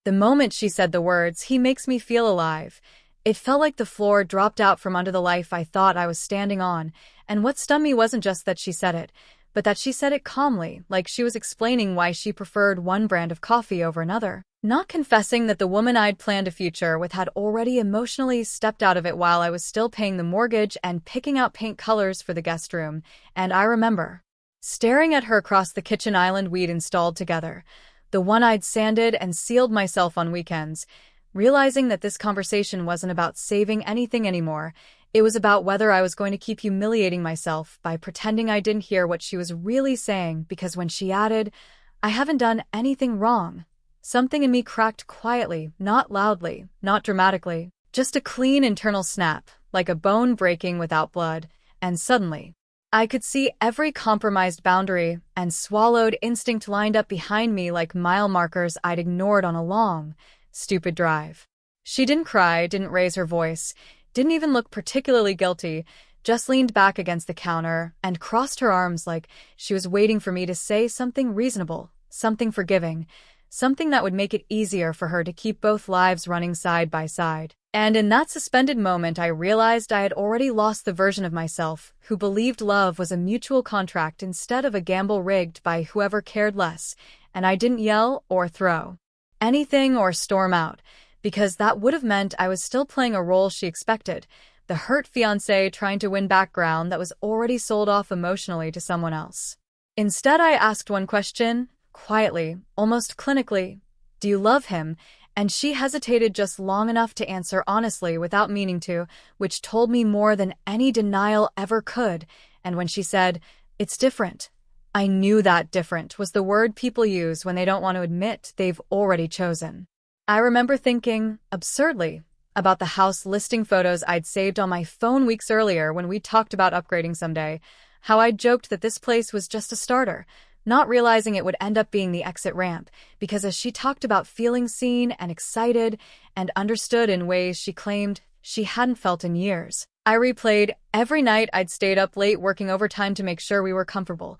The moment she said the words, "He makes me feel alive," it felt like the floor dropped out from under the life I thought I was standing on, and what stunned me wasn't just that she said it, but that she said it calmly, like she was explaining why she preferred one brand of coffee over another. Not confessing that the woman I'd planned a future with had already emotionally stepped out of it while I was still paying the mortgage and picking out paint colors for the guest room, and I remember staring at her across the kitchen island we'd installed together, the one I'd sanded and sealed myself on weekends, realizing that this conversation wasn't about saving anything anymore. It was about whether I was going to keep humiliating myself by pretending I didn't hear what she was really saying, because when she added, "I haven't done anything wrong," something in me cracked quietly, not loudly, not dramatically, just a clean internal snap, like a bone breaking without blood, and suddenly, I could see every compromised boundary and swallowed instinct lined up behind me like mile markers I'd ignored on a long, stupid drive. She didn't cry, didn't raise her voice, didn't even look particularly guilty, just leaned back against the counter and crossed her arms like she was waiting for me to say something reasonable, something forgiving, something that would make it easier for her to keep both lives running side by side. And in that suspended moment, I realized I had already lost the version of myself who believed love was a mutual contract instead of a gamble rigged by whoever cared less, and I didn't yell or throw anything or storm out, because that would have meant I was still playing a role she expected, the hurt fiancé trying to win background that was already sold off emotionally to someone else. Instead, I asked one question, quietly, almost clinically: "Do you love him?" And she hesitated just long enough to answer honestly without meaning to, which told me more than any denial ever could. And when she said, "It's different," I knew that different was the word people use when they don't want to admit they've already chosen. I remember thinking, absurdly, about the house listing photos I'd saved on my phone weeks earlier when we talked about upgrading someday, how I'd joked that this place was just a starter, not realizing it would end up being the exit ramp, because as she talked about feeling seen and excited and understood in ways she claimed she hadn't felt in years, I replayed every night I'd stayed up late working overtime to make sure we were comfortable,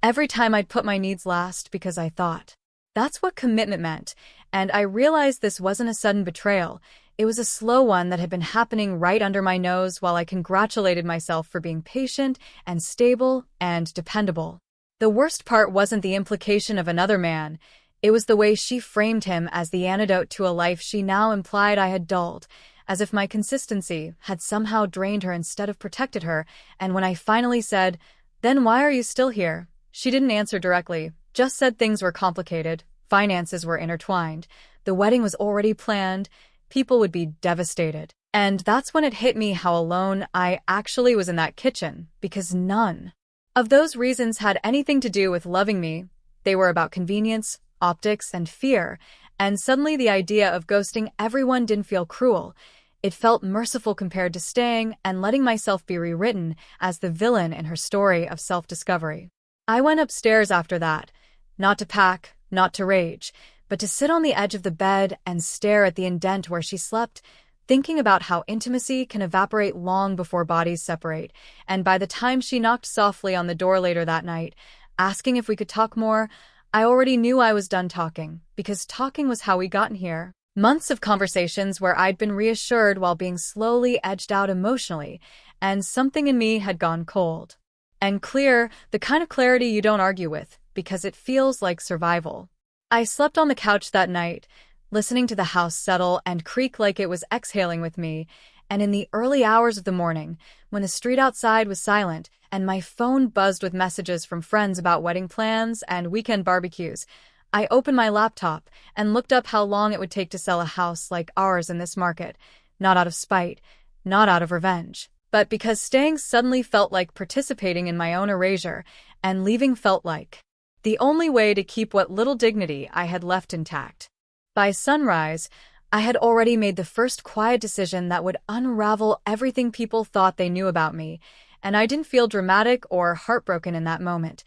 every time I'd put my needs last because I thought that's what commitment meant, and I realized this wasn't a sudden betrayal. It was a slow one that had been happening right under my nose while I congratulated myself for being patient and stable and dependable. The worst part wasn't the implication of another man, it was the way she framed him as the antidote to a life she now implied I had dulled, as if my consistency had somehow drained her instead of protected her. And when I finally said, "Then why are you still here?" she didn't answer directly, just said things were complicated, finances were intertwined, the wedding was already planned, people would be devastated. And that's when it hit me how alone I actually was in that kitchen, because none of those reasons had anything to do with loving me. They were about convenience, optics, and fear, and suddenly the idea of ghosting everyone didn't feel cruel. It felt merciful compared to staying and letting myself be rewritten as the villain in her story of self-discovery. I went upstairs after that, not to pack, not to rage, but to sit on the edge of the bed and stare at the indent where she slept, thinking about how intimacy can evaporate long before bodies separate. And by the time she knocked softly on the door later that night, asking if we could talk more, I already knew I was done talking, because talking was how we gotten here. Months of conversations where I'd been reassured while being slowly edged out emotionally, and something in me had gone cold. And clear, the kind of clarity you don't argue with, because it feels like survival. I slept on the couch that night, listening to the house settle and creak like it was exhaling with me, and in the early hours of the morning, when the street outside was silent and my phone buzzed with messages from friends about wedding plans and weekend barbecues, I opened my laptop and looked up how long it would take to sell a house like ours in this market, not out of spite, not out of revenge, but because staying suddenly felt like participating in my own erasure, and leaving felt like the only way to keep what little dignity I had left intact. By sunrise, I had already made the first quiet decision that would unravel everything people thought they knew about me, and I didn't feel dramatic or heartbroken in that moment,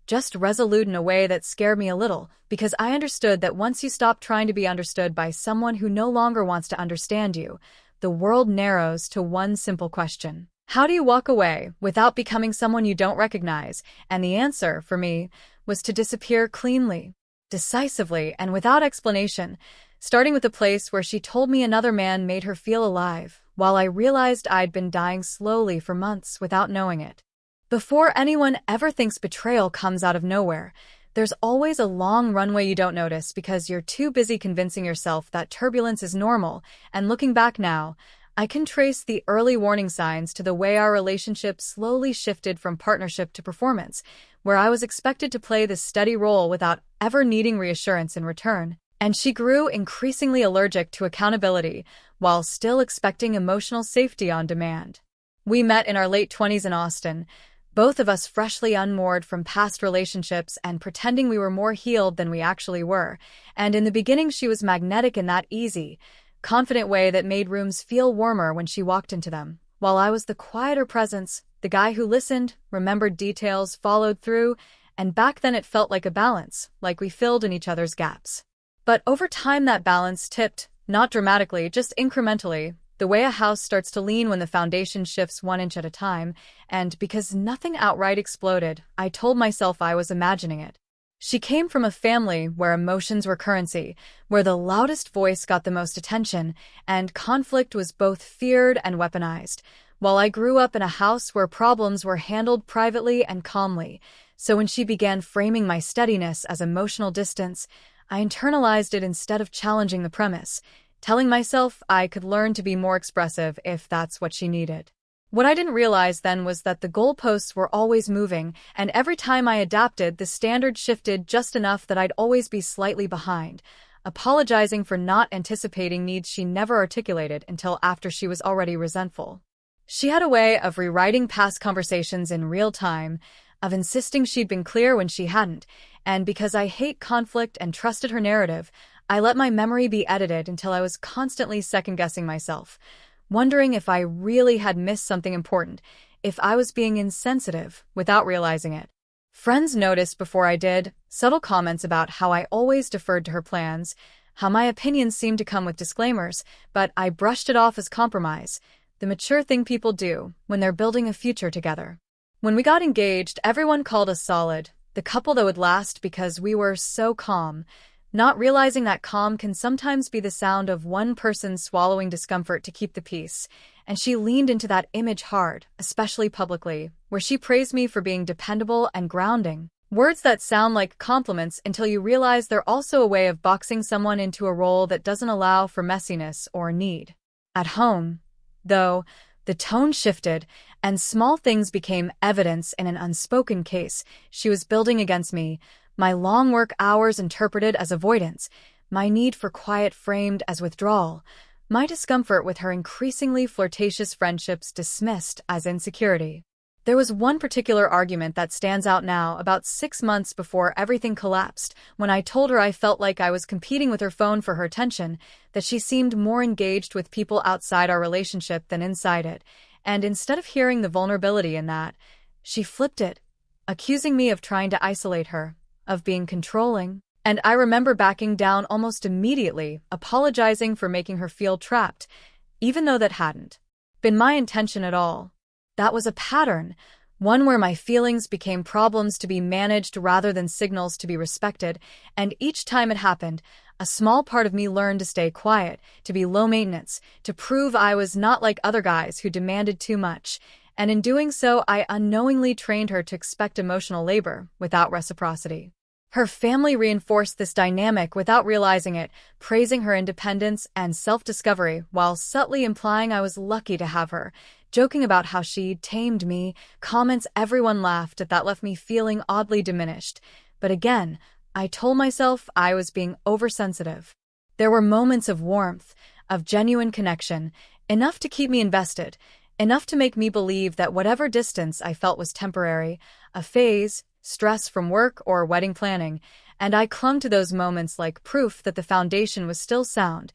just resolute in a way that scared me a little, because I understood that once you stop trying to be understood by someone who no longer wants to understand you, the world narrows to one simple question. How do you walk away without becoming someone you don't recognize? And the answer, for me, was to disappear cleanly, decisively, and without explanation, starting with the place where she told me another man made her feel alive, while I realized I'd been dying slowly for months without knowing it. Before anyone ever thinks betrayal comes out of nowhere, there's always a long runway you don't notice because you're too busy convincing yourself that turbulence is normal, and looking back now, I can trace the early warning signs to the way our relationship slowly shifted from partnership to performance, where I was expected to play this steady role without ever needing reassurance in return. And she grew increasingly allergic to accountability while still expecting emotional safety on demand. We met in our late 20s in Austin, both of us freshly unmoored from past relationships and pretending we were more healed than we actually were. And in the beginning, she was magnetic in that easy, confident way that made rooms feel warmer when she walked into them, while I was the quieter presence, the guy who listened, remembered details, followed through, and back then it felt like a balance, like we filled in each other's gaps. But over time that balance tipped, not dramatically, just incrementally, the way a house starts to lean when the foundation shifts 1 inch at a time, and because nothing outright exploded, I told myself I was imagining it. She came from a family where emotions were currency, where the loudest voice got the most attention, and conflict was both feared and weaponized, while I grew up in a house where problems were handled privately and calmly. So when she began framing my steadiness as emotional distance, I internalized it instead of challenging the premise, telling myself I could learn to be more expressive if that's what she needed. What I didn't realize then was that the goalposts were always moving, and every time I adapted, the standard shifted just enough that I'd always be slightly behind, apologizing for not anticipating needs she never articulated until after she was already resentful. She had a way of rewriting past conversations in real time, of insisting she'd been clear when she hadn't, and because I hate conflict and trusted her narrative, I let my memory be edited until I was constantly second-guessing myself, wondering if I really had missed something important, if I was being insensitive without realizing it. Friends noticed before I did, subtle comments about how I always deferred to her plans, how my opinions seemed to come with disclaimers, but I brushed it off as compromise, the mature thing people do when they're building a future together. When we got engaged, everyone called us solid, the couple that would last because we were so calm, not realizing that calm can sometimes be the sound of one person swallowing discomfort to keep the peace, and she leaned into that image hard, especially publicly, where she praised me for being dependable and grounding. Words that sound like compliments until you realize they're also a way of boxing someone into a role that doesn't allow for messiness or need. At home, though, the tone shifted, and small things became evidence in an unspoken case she was building against me, my long work hours interpreted as avoidance, my need for quiet framed as withdrawal, my discomfort with her increasingly flirtatious friendships dismissed as insecurity. There was one particular argument that stands out now, about 6 months before everything collapsed, when I told her I felt like I was competing with her phone for her attention, that she seemed more engaged with people outside our relationship than inside it, and instead of hearing the vulnerability in that, she flipped it, accusing me of trying to isolate her, of being controlling. And I remember backing down almost immediately, apologizing for making her feel trapped, even though that hadn't been my intention at all. That was a pattern, one where my feelings became problems to be managed rather than signals to be respected, and each time it happened, a small part of me learned to stay quiet, to be low maintenance, to prove I was not like other guys who demanded too much, and in doing so I unknowingly trained her to expect emotional labor without reciprocity. Her family reinforced this dynamic without realizing it, praising her independence and self-discovery while subtly implying I was lucky to have her, joking about how she'd tamed me, comments everyone laughed at that left me feeling oddly diminished. But again, I told myself I was being oversensitive. There were moments of warmth, of genuine connection, enough to keep me invested, enough to make me believe that whatever distance I felt was temporary, a phase, stress from work or wedding planning, and I clung to those moments like proof that the foundation was still sound,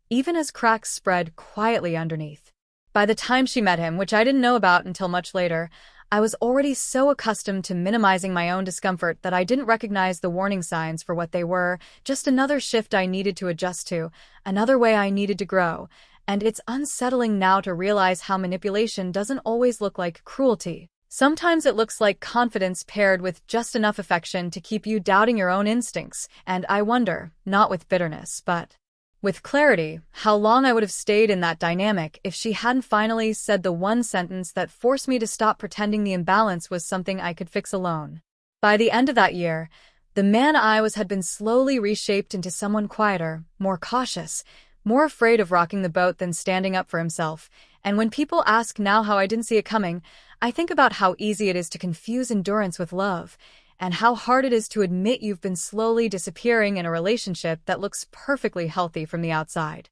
even as cracks spread quietly underneath. By the time she met him, which I didn't know about until much later, I was already so accustomed to minimizing my own discomfort that I didn't recognize the warning signs for what they were, just another shift I needed to adjust to, another way I needed to grow, and it's unsettling now to realize how manipulation doesn't always look like cruelty. Sometimes it looks like confidence paired with just enough affection to keep you doubting your own instincts, and I wonder, not with bitterness, but with clarity, how long I would have stayed in that dynamic if she hadn't finally said the one sentence that forced me to stop pretending the imbalance was something I could fix alone. By the end of that year, the man I was had been slowly reshaped into someone quieter, more cautious, more afraid of rocking the boat than standing up for himself. And when people ask now how I didn't see it coming, I think about how easy it is to confuse endurance with love, and how hard it is to admit you've been slowly disappearing in a relationship that looks perfectly healthy from the outside.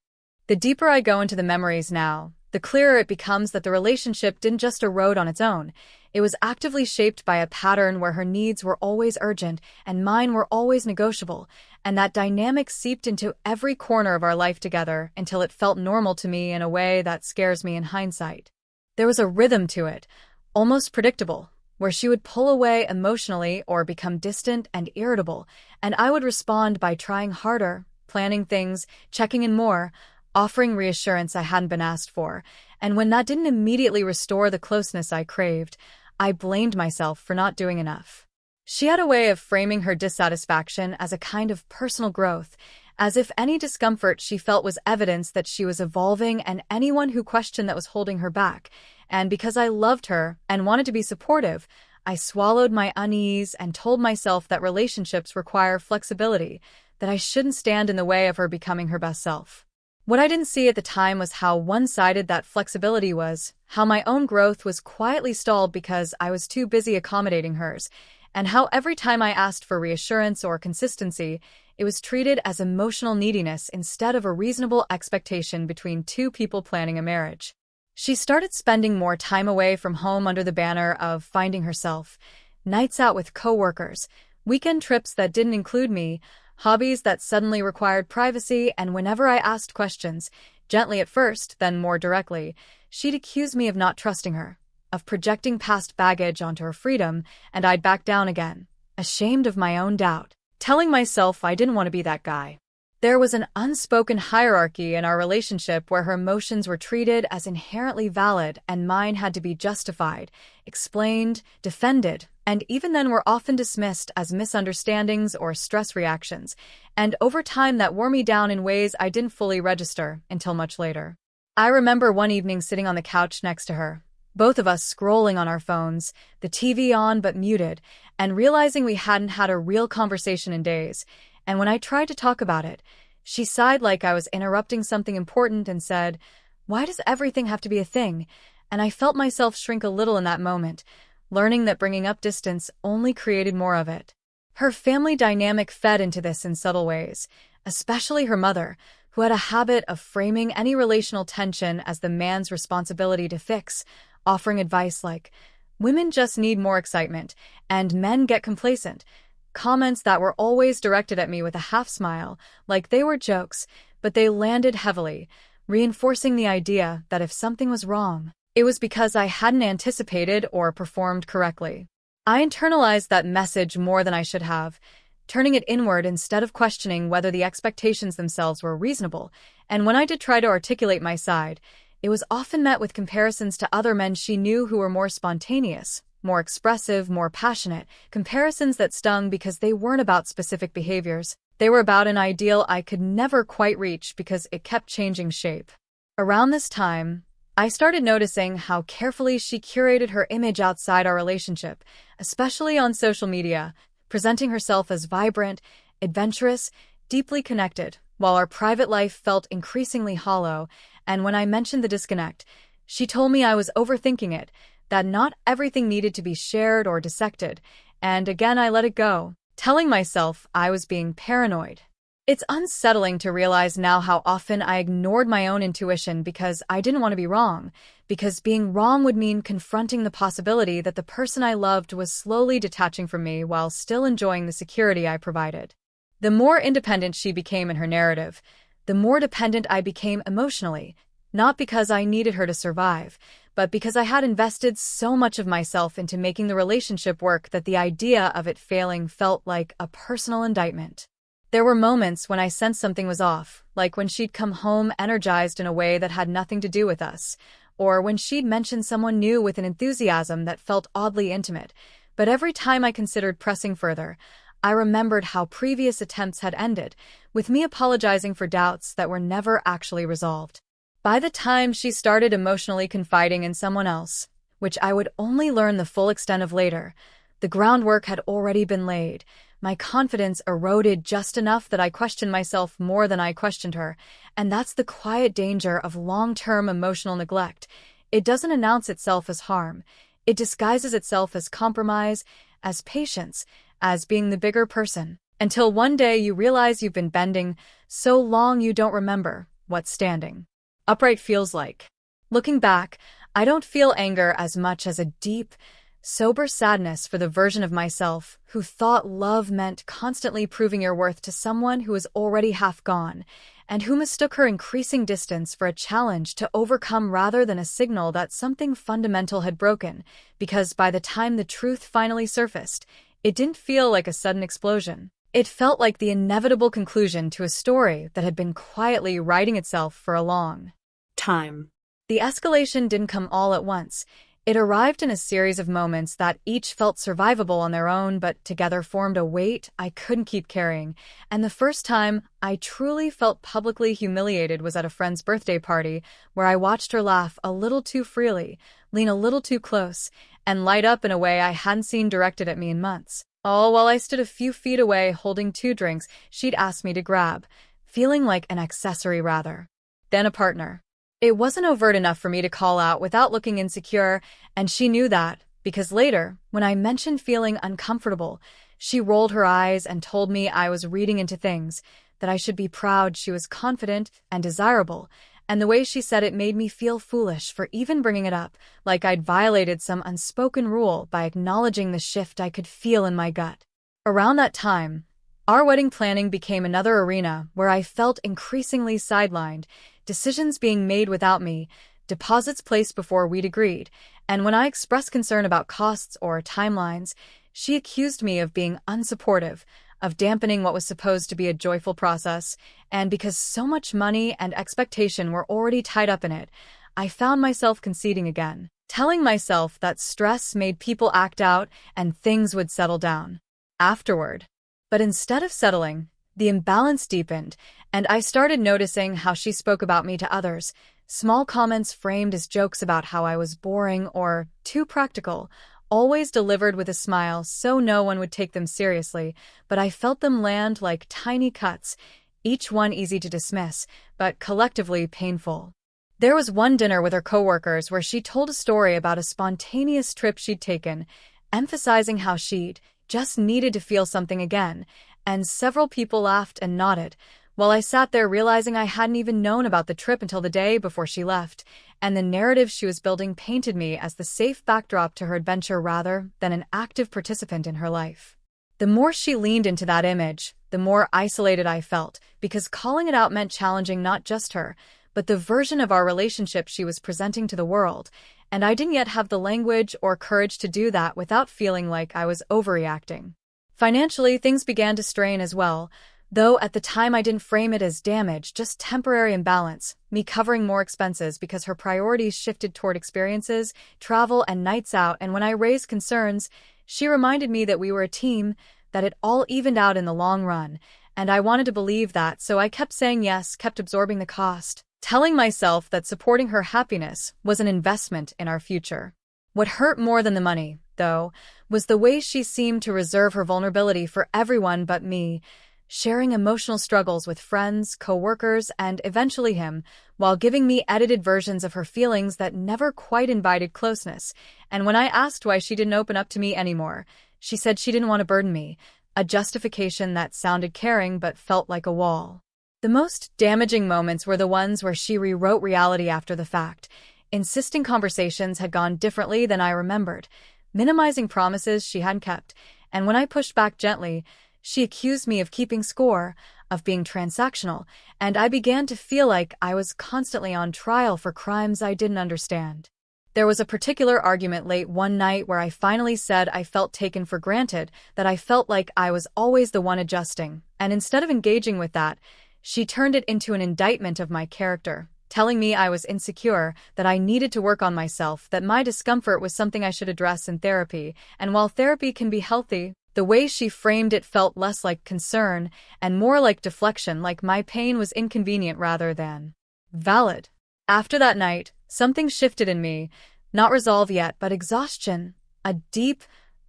The deeper I go into the memories now, the clearer it becomes that the relationship didn't just erode on its own. It was actively shaped by a pattern where her needs were always urgent and mine were always negotiable, and that dynamic seeped into every corner of our life together until it felt normal to me in a way that scares me in hindsight. There was a rhythm to it, almost predictable, where she would pull away emotionally or become distant and irritable, and I would respond by trying harder, planning things, checking in more, offering reassurance I hadn't been asked for, and when that didn't immediately restore the closeness I craved, I blamed myself for not doing enough. She had a way of framing her dissatisfaction as a kind of personal growth, as if any discomfort she felt was evidence that she was evolving, and anyone who questioned that was holding her back. And because I loved her and wanted to be supportive, I swallowed my unease and told myself that relationships require flexibility, that I shouldn't stand in the way of her becoming her best self. What I didn't see at the time was how one-sided that flexibility was, how my own growth was quietly stalled because I was too busy accommodating hers, and how every time I asked for reassurance or consistency, it was treated as emotional neediness instead of a reasonable expectation between two people planning a marriage. She started spending more time away from home under the banner of finding herself, nights out with coworkers, weekend trips that didn't include me, hobbies that suddenly required privacy, and whenever I asked questions, gently at first, then more directly, she'd accuse me of not trusting her, of projecting past baggage onto her freedom, and I'd back down again, ashamed of my own doubt, telling myself I didn't want to be that guy. There was an unspoken hierarchy in our relationship where her emotions were treated as inherently valid and mine had to be justified, explained, defended, and even then were often dismissed as misunderstandings or stress reactions, and over time that wore me down in ways I didn't fully register until much later. I remember one evening sitting on the couch next to her, both of us scrolling on our phones, the TV on but muted, and realizing we hadn't had a real conversation in days. And when I tried to talk about it, she sighed like I was interrupting something important and said, "Why does everything have to be a thing?" And I felt myself shrink a little in that moment, learning that bringing up distance only created more of it. Her family dynamic fed into this in subtle ways, especially her mother, who had a habit of framing any relational tension as the man's responsibility to fix, offering advice like, "Women just need more excitement, and men get complacent." Comments that were always directed at me with a half-smile, like they were jokes, but they landed heavily, reinforcing the idea that if something was wrong, it was because I hadn't anticipated or performed correctly. I internalized that message more than I should have, turning it inward instead of questioning whether the expectations themselves were reasonable, and when I did try to articulate my side, it was often met with comparisons to other men she knew who were more spontaneous, more expressive, more passionate, comparisons that stung because they weren't about specific behaviors. They were about an ideal I could never quite reach because it kept changing shape. Around this time, I started noticing how carefully she curated her image outside our relationship, especially on social media, presenting herself as vibrant, adventurous, deeply connected, while our private life felt increasingly hollow, and when I mentioned the disconnect, she told me I was overthinking it, that not everything needed to be shared or dissected, and again I let it go, telling myself I was being paranoid. It's unsettling to realize now how often I ignored my own intuition because I didn't want to be wrong, because being wrong would mean confronting the possibility that the person I loved was slowly detaching from me while still enjoying the security I provided. The more independent she became in her narrative, the more dependent I became emotionally, not because I needed her to survive, but because I had invested so much of myself into making the relationship work that the idea of it failing felt like a personal indictment. There were moments when I sensed something was off, like when she'd come home energized in a way that had nothing to do with us, or when she'd mention someone new with an enthusiasm that felt oddly intimate. But every time I considered pressing further, I remembered how previous attempts had ended, with me apologizing for doubts that were never actually resolved. By the time she started emotionally confiding in someone else, which I would only learn the full extent of later, the groundwork had already been laid. My confidence eroded just enough that I questioned myself more than I questioned her, and that's the quiet danger of long-term emotional neglect. It doesn't announce itself as harm. It disguises itself as compromise, as patience, as being the bigger person, until one day you realize you've been bending so long you don't remember what standing upright feels like. Looking back, I don't feel anger as much as a deep, sober sadness for the version of myself who thought love meant constantly proving your worth to someone who is already half gone, and who mistook her increasing distance for a challenge to overcome rather than a signal that something fundamental had broken, because by the time the truth finally surfaced, it didn't feel like a sudden explosion. It felt like the inevitable conclusion to a story that had been quietly writing itself for a long time. The escalation didn't come all at once. It arrived in a series of moments that each felt survivable on their own, but together formed a weight I couldn't keep carrying. And the first time I truly felt publicly humiliated was at a friend's birthday party, where I watched her laugh a little too freely, lean a little too close, and light up in a way I hadn't seen directed at me in months. All while I stood a few feet away holding 2 drinks she'd asked me to grab, feeling like an accessory rather than a partner. It wasn't overt enough for me to call out without looking insecure, and she knew that, because later, when I mentioned feeling uncomfortable, she rolled her eyes and told me I was reading into things, that I should be proud she was confident and desirable, and the way she said it made me feel foolish for even bringing it up, like I'd violated some unspoken rule by acknowledging the shift I could feel in my gut. Around that time, our wedding planning became another arena where I felt increasingly sidelined, decisions being made without me, deposits placed before we'd agreed, and when I expressed concern about costs or timelines, she accused me of being unsupportive, of dampening what was supposed to be a joyful process, and because so much money and expectation were already tied up in it, I found myself conceding again, telling myself that stress made people act out and things would settle down afterward. But instead of settling, the imbalance deepened, and I started noticing how she spoke about me to others, small comments framed as jokes about how I was boring or too practical, always delivered with a smile so no one would take them seriously, but I felt them land like tiny cuts, each one easy to dismiss, but collectively painful. There was one dinner with her coworkers where she told a story about a spontaneous trip she'd taken, emphasizing how she'd just needed to feel something again, and several people laughed and nodded, while I sat there realizing I hadn't even known about the trip until the day before she left, and the narrative she was building painted me as the safe backdrop to her adventure rather than an active participant in her life. The more she leaned into that image, the more isolated I felt, because calling it out meant challenging not just her, but the version of our relationship she was presenting to the world, and I didn't yet have the language or courage to do that without feeling like I was overreacting. Financially, things began to strain as well, though at the time I didn't frame it as damage, just temporary imbalance, me covering more expenses because her priorities shifted toward experiences, travel, and nights out, and when I raised concerns, she reminded me that we were a team, that it all evened out in the long run, and I wanted to believe that, so I kept saying yes, kept absorbing the cost, telling myself that supporting her happiness was an investment in our future. What hurt more than the money, though, was the way she seemed to reserve her vulnerability for everyone but me, sharing emotional struggles with friends, coworkers, and eventually him, while giving me edited versions of her feelings that never quite invited closeness. And when I asked why she didn't open up to me anymore, she said she didn't want to burden me, a justification that sounded caring but felt like a wall. The most damaging moments were the ones where she rewrote reality after the fact, insisting conversations had gone differently than I remembered, minimizing promises she hadn't kept, and when I pushed back gently, she accused me of keeping score, of being transactional, and I began to feel like I was constantly on trial for crimes I didn't understand. There was a particular argument late one night where I finally said I felt taken for granted, that I felt like I was always the one adjusting, and instead of engaging with that, she turned it into an indictment of my character, telling me I was insecure, that I needed to work on myself, that my discomfort was something I should address in therapy, and while therapy can be healthy, The way she framed it felt less like concern and more like deflection, like my pain was inconvenient rather than valid. After that night, something shifted in me, not resolve yet, but exhaustion, a deep,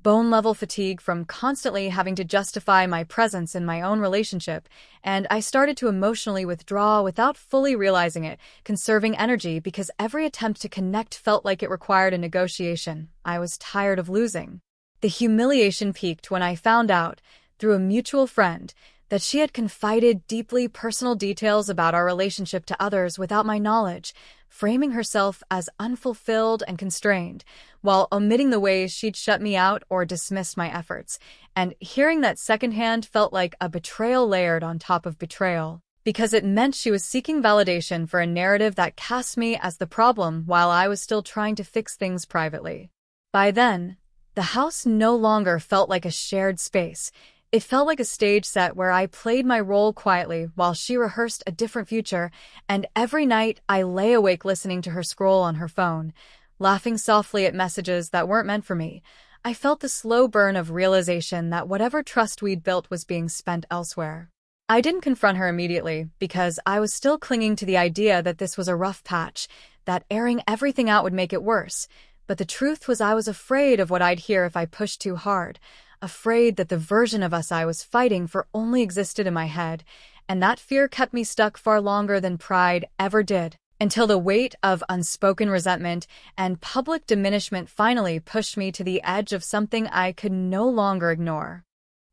bone-level fatigue from constantly having to justify my presence in my own relationship, and I started to emotionally withdraw without fully realizing it, conserving energy because every attempt to connect felt like it required a negotiation. I was tired of losing. The humiliation peaked when I found out, through a mutual friend, that she had confided deeply personal details about our relationship to others without my knowledge, framing herself as unfulfilled and constrained, while omitting the ways she'd shut me out or dismissed my efforts. And hearing that secondhand felt like a betrayal layered on top of betrayal, because it meant she was seeking validation for a narrative that cast me as the problem while I was still trying to fix things privately. By then, the house no longer felt like a shared space. It felt like a stage set where I played my role quietly while she rehearsed a different future, and every night I lay awake listening to her scroll on her phone, laughing softly at messages that weren't meant for me. I felt the slow burn of realization that whatever trust we'd built was being spent elsewhere. I didn't confront her immediately because I was still clinging to the idea that this was a rough patch, that airing everything out would make it worse. But the truth was I was afraid of what I'd hear if I pushed too hard. Afraid that the version of us I was fighting for only existed in my head, and that fear kept me stuck far longer than pride ever did, until the weight of unspoken resentment and public diminishment finally pushed me to the edge of something I could no longer ignore.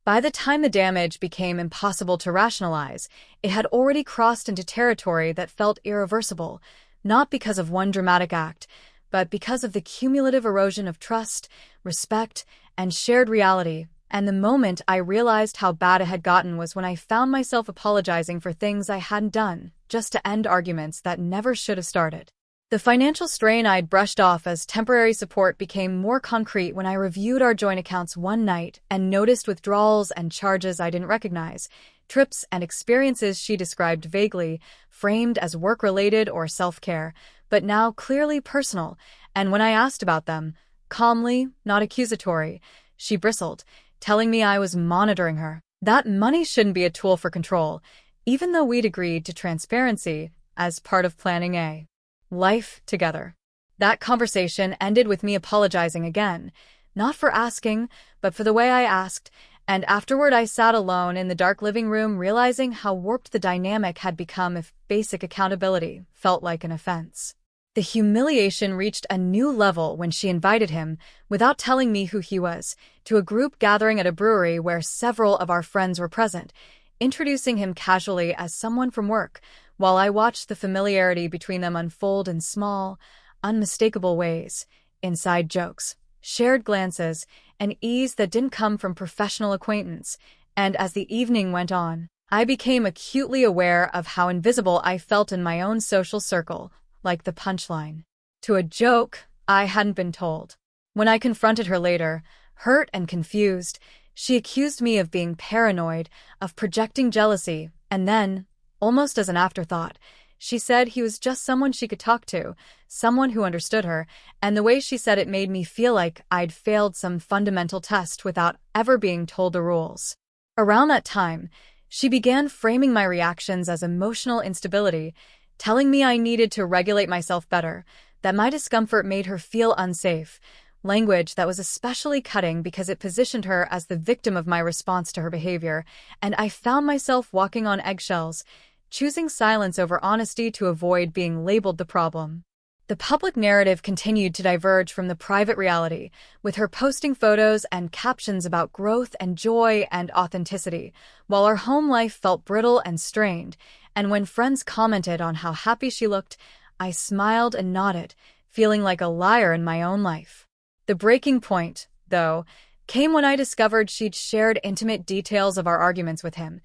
By the time the damage became impossible to rationalize, it had already crossed into territory that felt irreversible, not because of one dramatic act, but because of the cumulative erosion of trust, respect, and shared reality. And the moment I realized how bad it had gotten was when I found myself apologizing for things I hadn't done, just to end arguments that never should have started. The financial strain I'd brushed off as temporary support became more concrete when I reviewed our joint accounts one night and noticed withdrawals and charges I didn't recognize, trips and experiences she described vaguely, framed as work-related or self-care, but now clearly personal. And when I asked about them, calmly, not accusatory, she bristled, telling me I was monitoring her. That money shouldn't be a tool for control, even though we'd agreed to transparency as part of planning a life together. That conversation ended with me apologizing again, not for asking, but for the way I asked, and afterward I sat alone in the dark living room realizing how warped the dynamic had become if basic accountability felt like an offense. The humiliation reached a new level when she invited him, without telling me who he was, to a group gathering at a brewery where several of our friends were present, introducing him casually as someone from work, while I watched the familiarity between them unfold in small, unmistakable ways, inside jokes, shared glances, and ease that didn't come from professional acquaintance. And as the evening went on, I became acutely aware of how invisible I felt in my own social circle, like the punchline to a joke I hadn't been told. When I confronted her later, hurt and confused, she accused me of being paranoid, of projecting jealousy, and then, almost as an afterthought, she said he was just someone she could talk to, someone who understood her, and the way she said it made me feel like I'd failed some fundamental test without ever being told the rules. Around that time, she began framing my reactions as emotional instability, telling me I needed to regulate myself better, that my discomfort made her feel unsafe, language that was especially cutting because it positioned her as the victim of my response to her behavior, and I found myself walking on eggshells, choosing silence over honesty to avoid being labeled the problem. The public narrative continued to diverge from the private reality, with her posting photos and captions about growth and joy and authenticity, while our home life felt brittle and strained, and when friends commented on how happy she looked, I smiled and nodded, feeling like a liar in my own life. The breaking point, though, came when I discovered she'd shared intimate details of our arguments with him,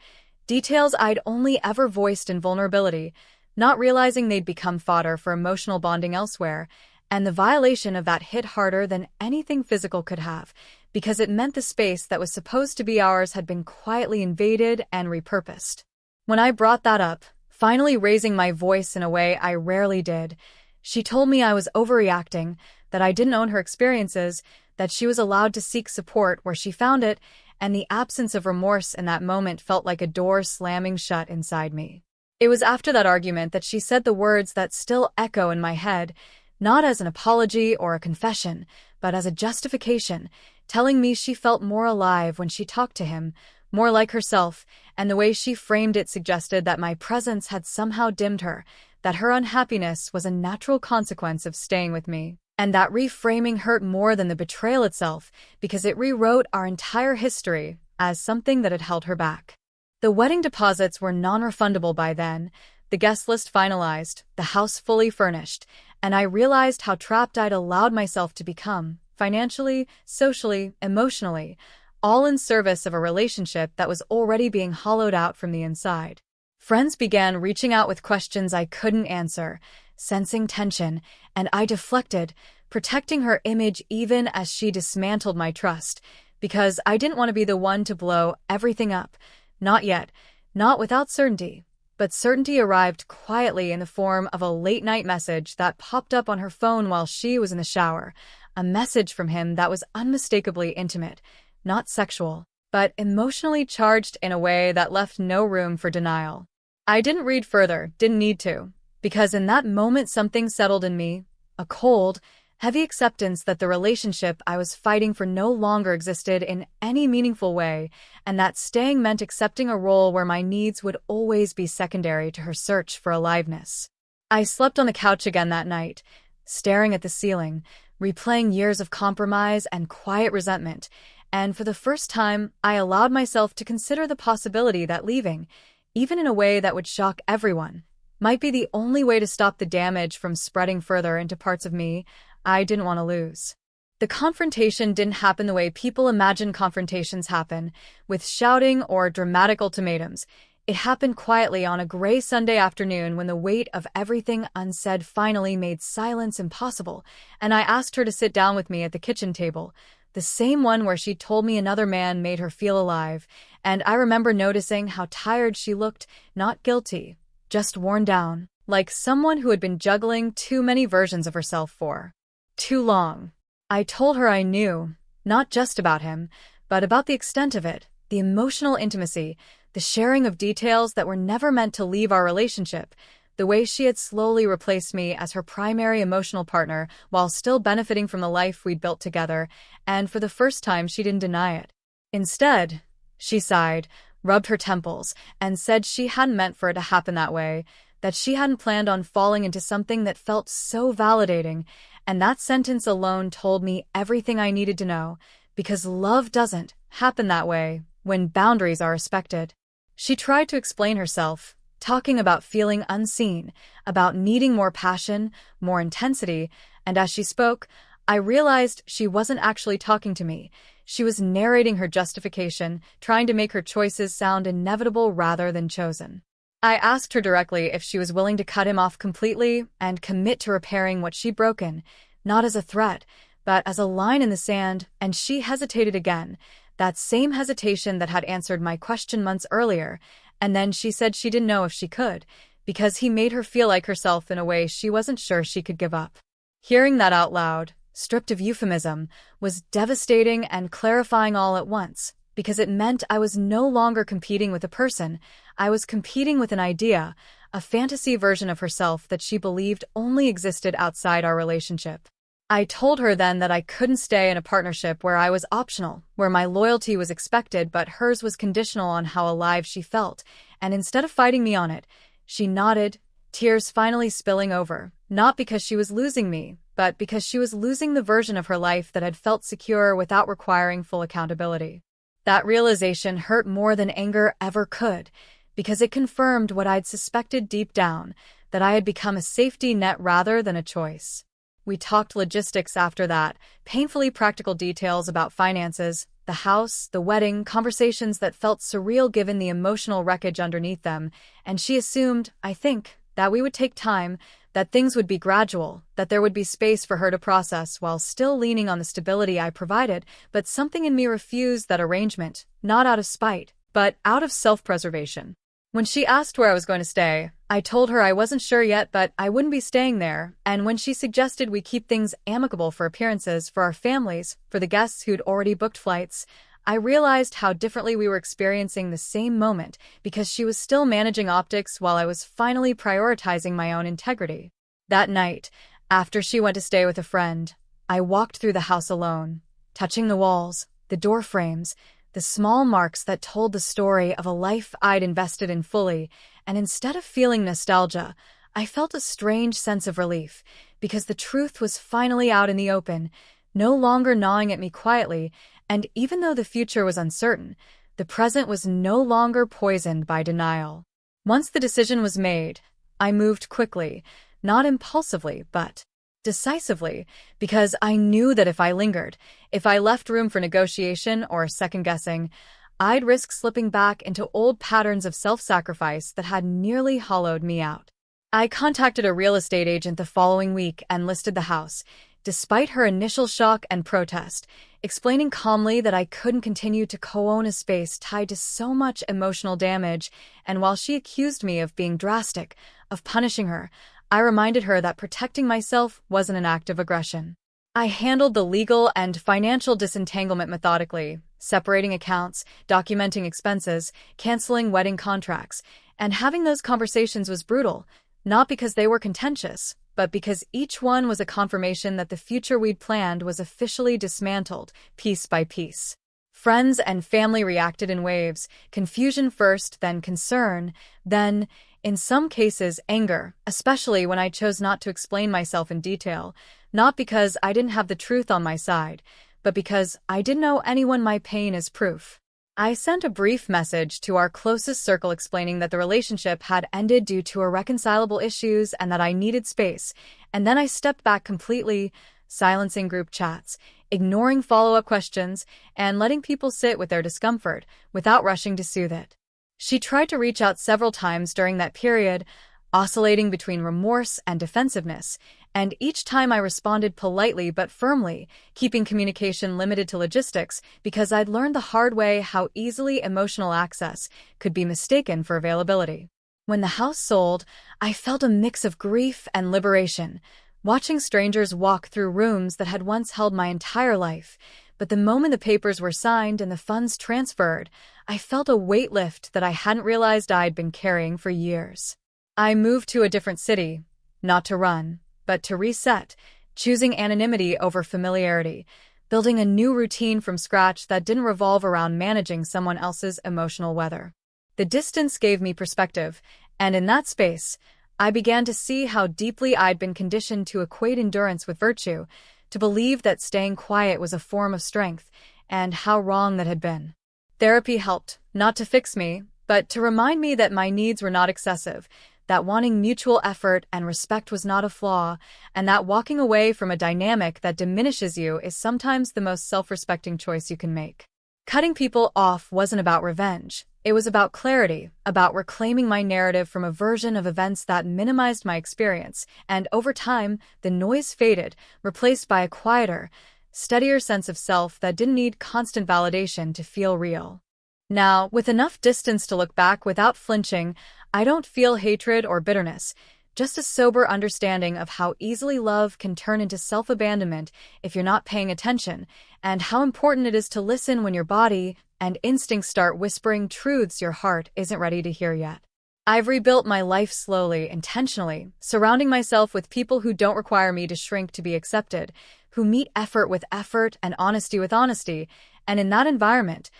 details I'd only ever voiced in vulnerability, not realizing they'd become fodder for emotional bonding elsewhere, and the violation of that hit harder than anything physical could have, because it meant the space that was supposed to be ours had been quietly invaded and repurposed. When I brought that up, finally raising my voice in a way I rarely did, she told me I was overreacting, that I didn't own her experiences, that she was allowed to seek support where she found it, and the absence of remorse in that moment felt like a door slamming shut inside me. It was after that argument that she said the words that still echo in my head, not as an apology or a confession, but as a justification, telling me she felt more alive when she talked to him, more like herself, and the way she framed it suggested that my presence had somehow dimmed her, that her unhappiness was a natural consequence of staying with me. And that reframing hurt more than the betrayal itself, because it rewrote our entire history as something that had held her back. The wedding deposits were non-refundable by then, the guest list finalized, the house fully furnished, and I realized how trapped I'd allowed myself to become, financially, socially, emotionally, all in service of a relationship that was already being hollowed out from the inside. Friends began reaching out with questions I couldn't answer, sensing tension, and I deflected, protecting her image even as she dismantled my trust, because I didn't want to be the one to blow everything up. Not yet, not without certainty. But certainty arrived quietly in the form of a late-night message that popped up on her phone while she was in the shower, a message from him that was unmistakably intimate, not sexual, but emotionally charged in a way that left no room for denial. I didn't read further, didn't need to, because in that moment something settled in me, a cold, heavy acceptance that the relationship I was fighting for no longer existed in any meaningful way, and that staying meant accepting a role where my needs would always be secondary to her search for aliveness. I slept on the couch again that night, staring at the ceiling, replaying years of compromise and quiet resentment, and for the first time, I allowed myself to consider the possibility that leaving, even in a way that would shock everyone, might be the only way to stop the damage from spreading further into parts of me I didn't want to lose. The confrontation didn't happen the way people imagine confrontations happen, with shouting or dramatic ultimatums. It happened quietly on a gray Sunday afternoon when the weight of everything unsaid finally made silence impossible, and I asked her to sit down with me at the kitchen table, the same one where she told me another man made her feel alive, and I remember noticing how tired she looked, not guilty, just worn down, like someone who had been juggling too many versions of herself for too long. I told her I knew, not just about him, but about the extent of it, the emotional intimacy, the sharing of details that were never meant to leave our relationship, the way she had slowly replaced me as her primary emotional partner while still benefiting from the life we'd built together, and for the first time she didn't deny it. Instead, she sighed, rubbed her temples, and said she hadn't meant for it to happen that way, that she hadn't planned on falling into something that felt so validating, and that sentence alone told me everything I needed to know, because love doesn't happen that way when boundaries are respected. She tried to explain herself, talking about feeling unseen, about needing more passion, more intensity, and as she spoke, I realized she wasn't actually talking to me. She was narrating her justification, trying to make her choices sound inevitable rather than chosen. I asked her directly if she was willing to cut him off completely and commit to repairing what she'd broken, not as a threat, but as a line in the sand, and she hesitated again, that same hesitation that had answered my question months earlier, and then she said she didn't know if she could, because he made her feel like herself in a way she wasn't sure she could give up. Hearing that out loud, stripped of euphemism, was devastating and clarifying all at once, because it meant I was no longer competing with a person, I was competing with an idea, a fantasy version of herself that she believed only existed outside our relationship. I told her then that I couldn't stay in a partnership where I was optional, where my loyalty was expected but hers was conditional on how alive she felt, and instead of fighting me on it, she nodded, tears finally spilling over, not because she was losing me, but because she was losing the version of her life that had felt secure without requiring full accountability. That realization hurt more than anger ever could, because it confirmed what I'd suspected deep down, that I had become a safety net rather than a choice. We talked logistics after that, painfully practical details about finances, the house, the wedding, conversations that felt surreal given the emotional wreckage underneath them, and she assumed, I think, that we would take time, that things would be gradual, that there would be space for her to process while still leaning on the stability I provided, but something in me refused that arrangement, not out of spite, but out of self-preservation. When she asked where I was going to stay, I told her I wasn't sure yet, but I wouldn't be staying there, and when she suggested we keep things amicable for appearances, for our families, for the guests who'd already booked flights, I realized how differently we were experiencing the same moment because she was still managing optics while I was finally prioritizing my own integrity. That night, after she went to stay with a friend, I walked through the house alone, touching the walls, the door frames, the small marks that told the story of a life I'd invested in fully, and instead of feeling nostalgia, I felt a strange sense of relief, because the truth was finally out in the open, no longer gnawing at me quietly, and even though the future was uncertain, the present was no longer poisoned by denial. Once the decision was made, I moved quickly, not impulsively, but decisively, because I knew that if I lingered, if I left room for negotiation or second-guessing, I'd risk slipping back into old patterns of self-sacrifice that had nearly hollowed me out. I contacted a real estate agent the following week and listed the house, despite her initial shock and protest, explaining calmly that I couldn't continue to co-own a space tied to so much emotional damage, and while she accused me of being drastic, of punishing her, I reminded her that protecting myself wasn't an act of aggression. I handled the legal and financial disentanglement methodically, separating accounts, documenting expenses, canceling wedding contracts, and having those conversations was brutal, not because they were contentious, but because each one was a confirmation that the future we'd planned was officially dismantled, piece by piece. Friends and family reacted in waves, confusion first, then concern, then, in some cases, anger, especially when I chose not to explain myself in detail, not because I didn't have the truth on my side, but because I didn't owe anyone my pain as proof. I sent a brief message to our closest circle explaining that the relationship had ended due to irreconcilable issues and that I needed space, and then I stepped back completely, silencing group chats, ignoring follow-up questions, and letting people sit with their discomfort without rushing to soothe it. She tried to reach out several times during that period, oscillating between remorse and defensiveness, and each time I responded politely but firmly, keeping communication limited to logistics because I'd learned the hard way how easily emotional access could be mistaken for availability. When the house sold, I felt a mix of grief and liberation, watching strangers walk through rooms that had once held my entire life. But the moment the papers were signed and the funds transferred, I felt a weight lift that I hadn't realized I'd been carrying for years. I moved to a different city, not to run, but to reset, choosing anonymity over familiarity, building a new routine from scratch that didn't revolve around managing someone else's emotional weather. The distance gave me perspective, and in that space, I began to see how deeply I'd been conditioned to equate endurance with virtue, to believe that staying quiet was a form of strength, and how wrong that had been. Therapy helped, not to fix me, but to remind me that my needs were not excessive, that wanting mutual effort and respect was not a flaw, and that walking away from a dynamic that diminishes you is sometimes the most self-respecting choice you can make. Cutting people off wasn't about revenge. It was about clarity, about reclaiming my narrative from a version of events that minimized my experience, and over time, the noise faded, replaced by a quieter, steadier sense of self that didn't need constant validation to feel real. Now, with enough distance to look back without flinching, I don't feel hatred or bitterness, just a sober understanding of how easily love can turn into self-abandonment if you're not paying attention, and how important it is to listen when your body and instincts start whispering truths your heart isn't ready to hear yet. I've rebuilt my life slowly, intentionally, surrounding myself with people who don't require me to shrink to be accepted, who meet effort with effort and honesty with honesty, and in that environment,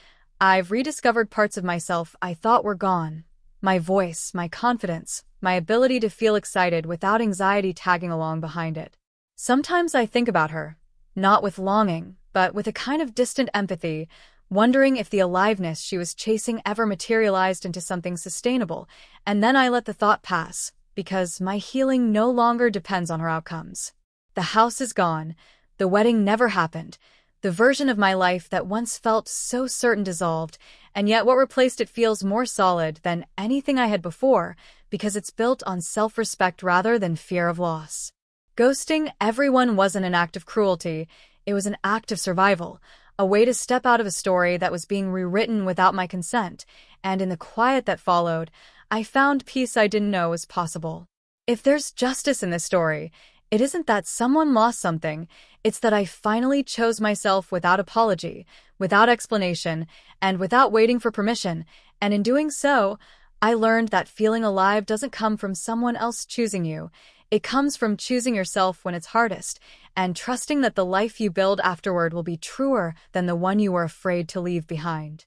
I've rediscovered parts of myself I thought were gone. My voice, my confidence, my ability to feel excited without anxiety tagging along behind it. Sometimes I think about her, not with longing, but with a kind of distant empathy, wondering if the aliveness she was chasing ever materialized into something sustainable, and then I let the thought pass, because my healing no longer depends on her outcomes. The house is gone, the wedding never happened, the version of my life that once felt so certain dissolved, and yet what replaced it feels more solid than anything I had before, because it's built on self-respect rather than fear of loss. Ghosting everyone wasn't an act of cruelty, it was an act of survival, a way to step out of a story that was being rewritten without my consent, and in the quiet that followed, I found peace I didn't know was possible. If there's justice in this story, it isn't that someone lost something, it's that I finally chose myself without apology, without explanation, and without waiting for permission. And in doing so, I learned that feeling alive doesn't come from someone else choosing you. It comes from choosing yourself when it's hardest, and trusting that the life you build afterward will be truer than the one you were afraid to leave behind.